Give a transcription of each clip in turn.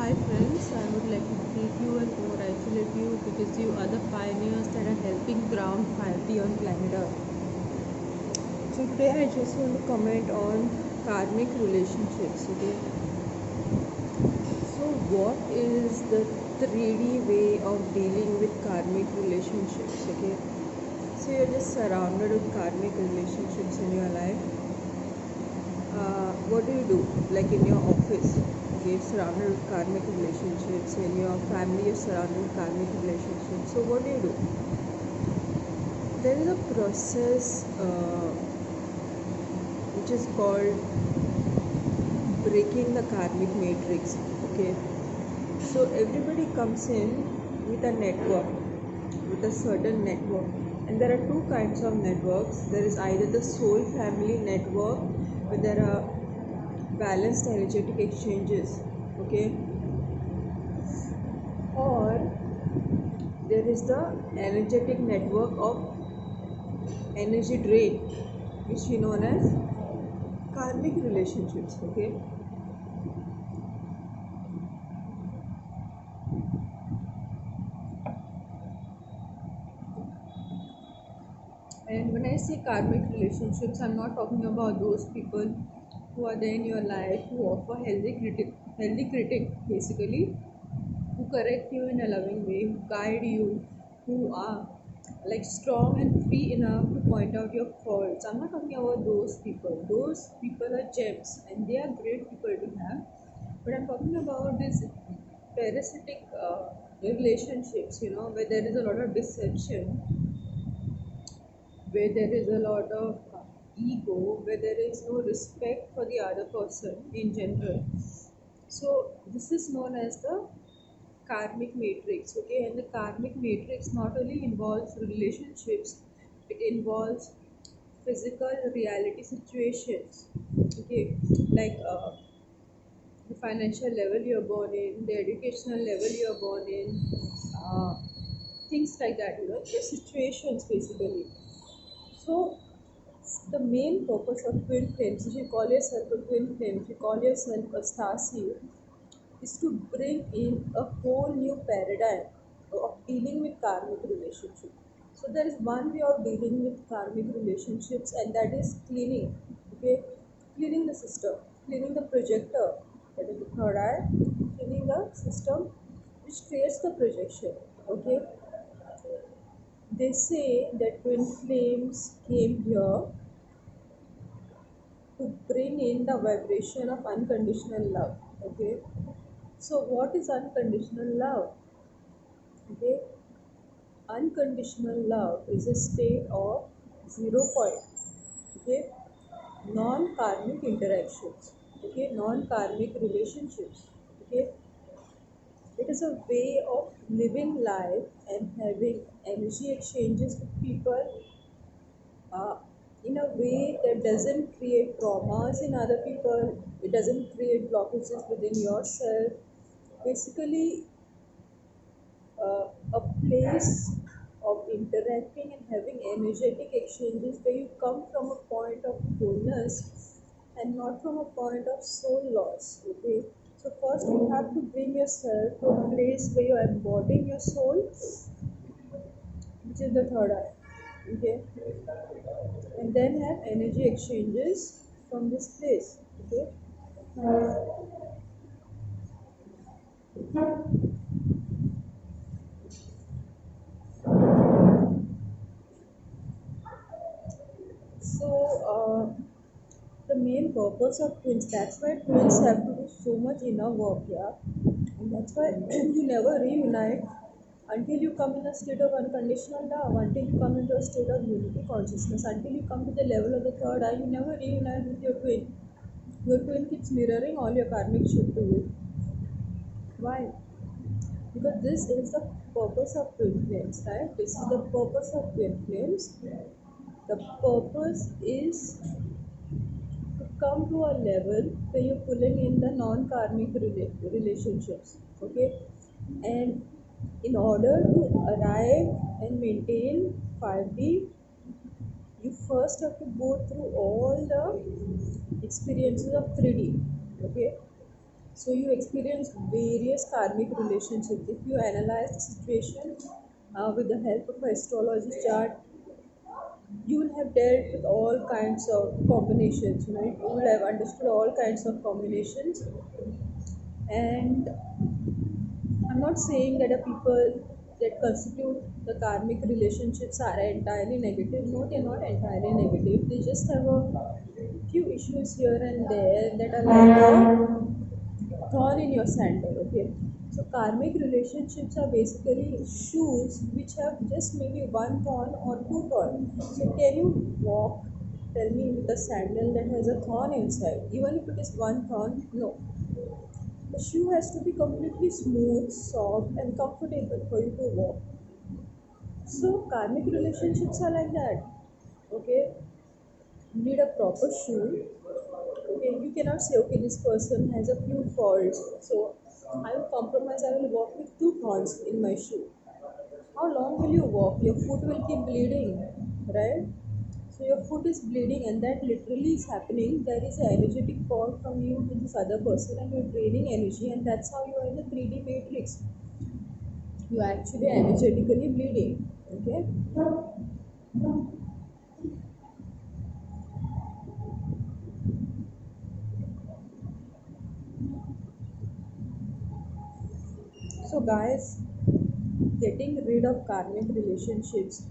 Hi friends, I would like to greet you and congratulate you because you are the pioneers that are helping ground 5D on planet Earth. So today I just want to comment on karmic relationships. Okay, so what is the 3D way of dealing with karmic relationships? Okay, so you're just surrounded with karmic relationships in your life. What do you do? Like in your office, okay, surrounded with karmic relationships. In your family, you're surrounded with karmic relationships. So what do you do? There is a process which is called breaking the karmic matrix. Okay, so everybody comes in with a network, with a certain network, and there are two kinds of networks. There is either the soul family network, where there are balanced energetic exchanges, okay, or there is the energetic network of energy drain, which we known as karmic relationships. Okay, and when I say karmic relationships, I'm not talking about those people who are there in your life who offer healthy critic basically, who correct you in a loving way, who guide you, who are like strong and free enough to point out your faults. I'm not talking about those people. Those people are gems and they are great people to have. But I'm talking about these parasitic relationships, where there is a lot of deception, where there is a lot of ego, where there is no respect for the other person in general. So this is known as the karmic matrix. Okay, and the karmic matrix not only involves relationships, it involves physical reality situations. Okay, like the financial level you're born in, the educational level you're born in, uh, things like that. The situations basically. So the main purpose of twin flames, if you call yourself a twin flame, if you call yourself a star seed, is to bring in a whole new paradigm of dealing with karmic relationships. So there is one way of dealing with karmic relationships, and that is cleaning. Okay, cleaning the system, cleaning the projector, that is the third eye, cleaning the system which creates the projection. Okay, they say that twin flames came here to bring in the vibration of unconditional love. Okay, so what is unconditional love? Okay, unconditional love is a state of 0 point. Okay, non-karmic interactions. Okay, non-karmic relationships. Okay, it is a way of living life and having energy exchanges with people uh, in a way that doesn't create traumas in other people, it doesn't create blockages within yourself. Basically, a place of interacting and having energetic exchanges where you come from a point of wholeness and not from a point of soul loss. Okay, so first you have to bring yourself to a place where you're embodying your soul, which is the third eye. Okay, and then have energy exchanges from this place. Okay, so the main purpose of twins, that's why twins have to do so much inner work. Yeah, and that's why you never reunite until you come in a state of unconditional love, until you come into a state of unity consciousness, until you come to the level of the third eye. You never reunite with your twin. Your twin keeps mirroring all your karmic shit to you. Why? Because this is the purpose of twin flames, right? This is the purpose of twin flames. The purpose is to come to a level where you're pulling in the non-karmic relationships. Okay, and in order to arrive and maintain 5D, you first have to go through all the experiences of 3D. Okay, So you experience various karmic relationships. If you analyze the situation with the help of a astrology chart, you will have dealt with all kinds of combinations. You will have understood all kinds of combinations. And I'm not saying that the people that constitute the karmic relationships are entirely negative. No, they're not entirely negative. They just have a few issues here and there that are like a thorn in your sandal. Okay, so karmic relationships are basically shoes which have just maybe one thorn or two thorns. So can you walk? Tell me, with a sandal that has a thorn inside, even if it is one thorn? No, the shoe has to be completely smooth, soft, and comfortable for you to walk. So karmic relationships are like that. Okay, you need a proper shoe. Okay, you cannot say, okay, this person has a few faults, so I will compromise. I will walk with two thorns in my shoe. How long will you walk? Your foot will keep bleeding, right? So your foot is bleeding, and that literally is happening. There is an energetic call from you to this other person, and you're draining energy, and that's how you are in the 3D matrix. You are actually energetically bleeding. Okay. So guys, getting rid of karmic relationships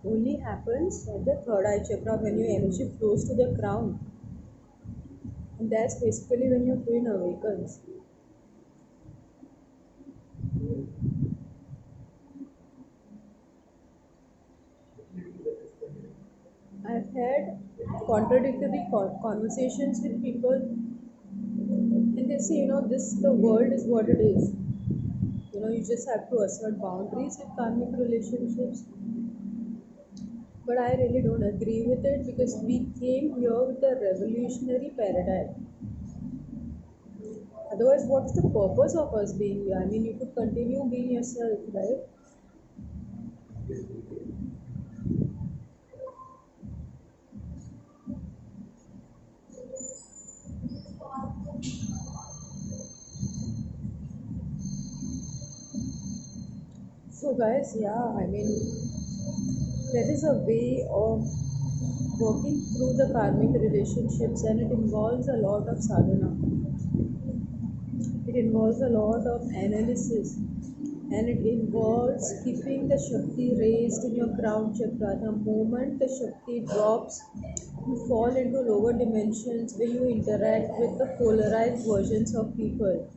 only happens at the third eye chakra when your energy flows to the crown. And that's basically when your twin awakens. I've had contradictory conversations with people, and they say, this the world is what it is. You just have to assert boundaries with karmic relationships. But I really don't agree with it because we came here with a revolutionary paradigm. Otherwise, what's the purpose of us being here? I mean, you could continue being yourself, right? So, guys, yeah, I mean, there is a way of working through the karmic relationships, and it involves a lot of sadhana. It involves a lot of analysis, and it involves keeping the Shakti raised in your crown chakra. The moment the Shakti drops, you fall into lower dimensions where you interact with the polarized versions of people.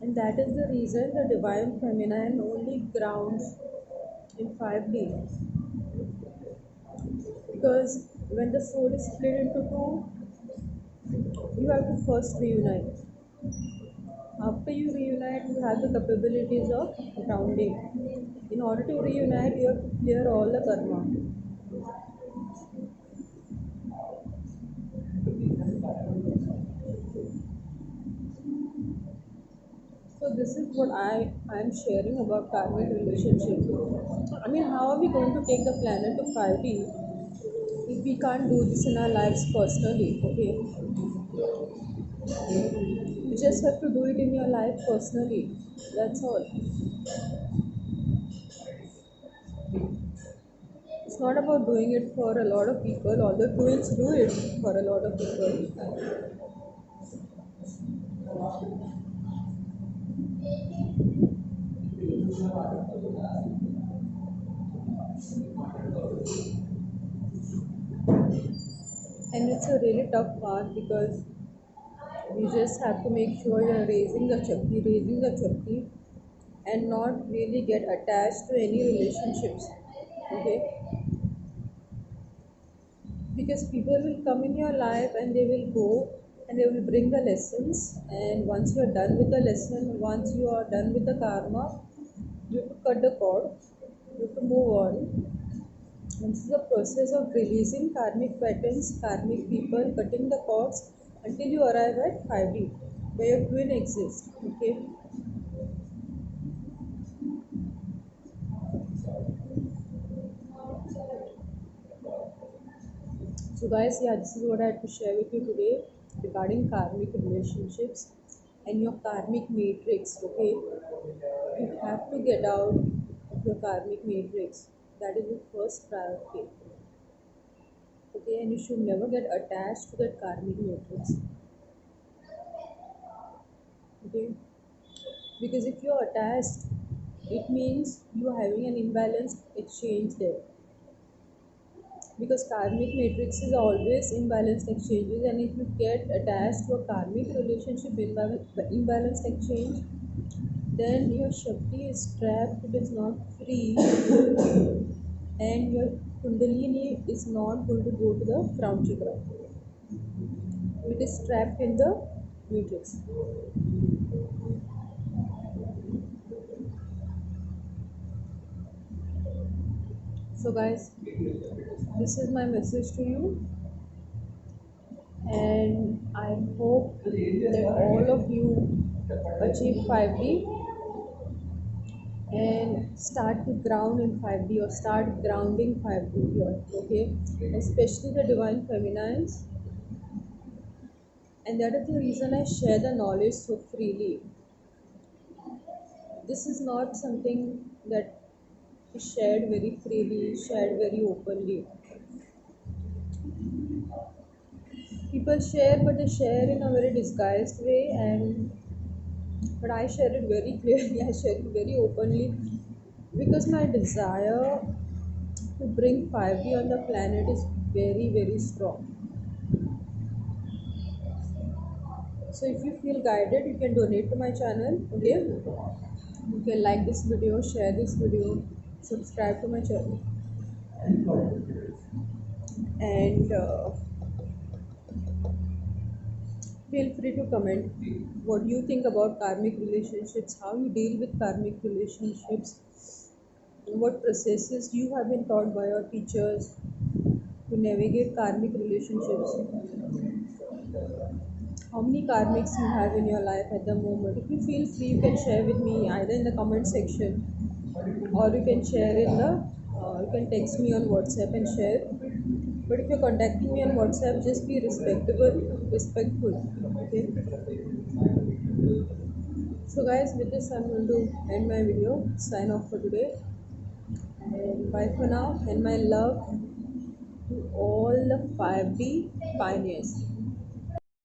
And that is the reason the divine feminine only grounds in 5D. Because when the soul is split into two, you have to first reunite. After you reunite, you have the capabilities of grounding. In order to reunite, you have to clear all the karma. So this is what I'm sharing about karmic relationships. I mean, how are we going to take the planet to 5D if we can't do this in our lives personally? Okay, you just have to do it in your life personally. That's all. It's not about doing it for a lot of people, although twins do it for a lot of people. And it's a really tough part because you just have to make sure you're raising the chakti, and not really get attached to any relationships. Okay, because people will come in your life and they will go, and they will bring the lessons, and once you are done with the lesson, once you are done with the karma, you have to cut the cord, you have to move on. And this is a process of releasing karmic patterns, karmic people, cutting the cords until you arrive at 5D where your twin exists. Okay, So guys, yeah, this is what I had to share with you today regarding karmic relationships and your karmic matrix. Okay, you have to get out of your karmic matrix. That is the first priority. Okay, and you should never get attached to that karmic matrix. Okay, because if you're attached, it means you are having an imbalanced exchange there. Because karmic matrix is always imbalanced exchanges, and if you get attached to a karmic relationship imbalanced exchange, then your Shakti is trapped, it is not free, and your Kundalini is not going to go to the crown chakra. It is trapped in the matrix. So, guys, this is my message to you, and I hope that all of you achieve 5D and start to ground in 5D or start grounding 5D here, okay? Especially the divine feminines. And that is the reason I share the knowledge so freely. This is not something that is shared very freely, shared very openly. People share, but they share in a very disguised way, and but I share it very clearly, I share it very openly because my desire to bring 5D on the planet is very, very strong. So if you feel guided, you can donate to my channel. Okay, you can like this video, share this video, subscribe to my channel, and feel free to comment what you think about karmic relationships, how you deal with karmic relationships, what processes you have been taught by your teachers to navigate karmic relationships. How many karmics you have in your life at the moment? If you feel free, you can share with me either in the comment section, or you can share in the you can text me on WhatsApp and share. But if you're contacting me on WhatsApp, just be respectful. Okay. So guys, with this I'm going to end my video. Sign off for today. And bye for now. And my love to all the 5D pioneers.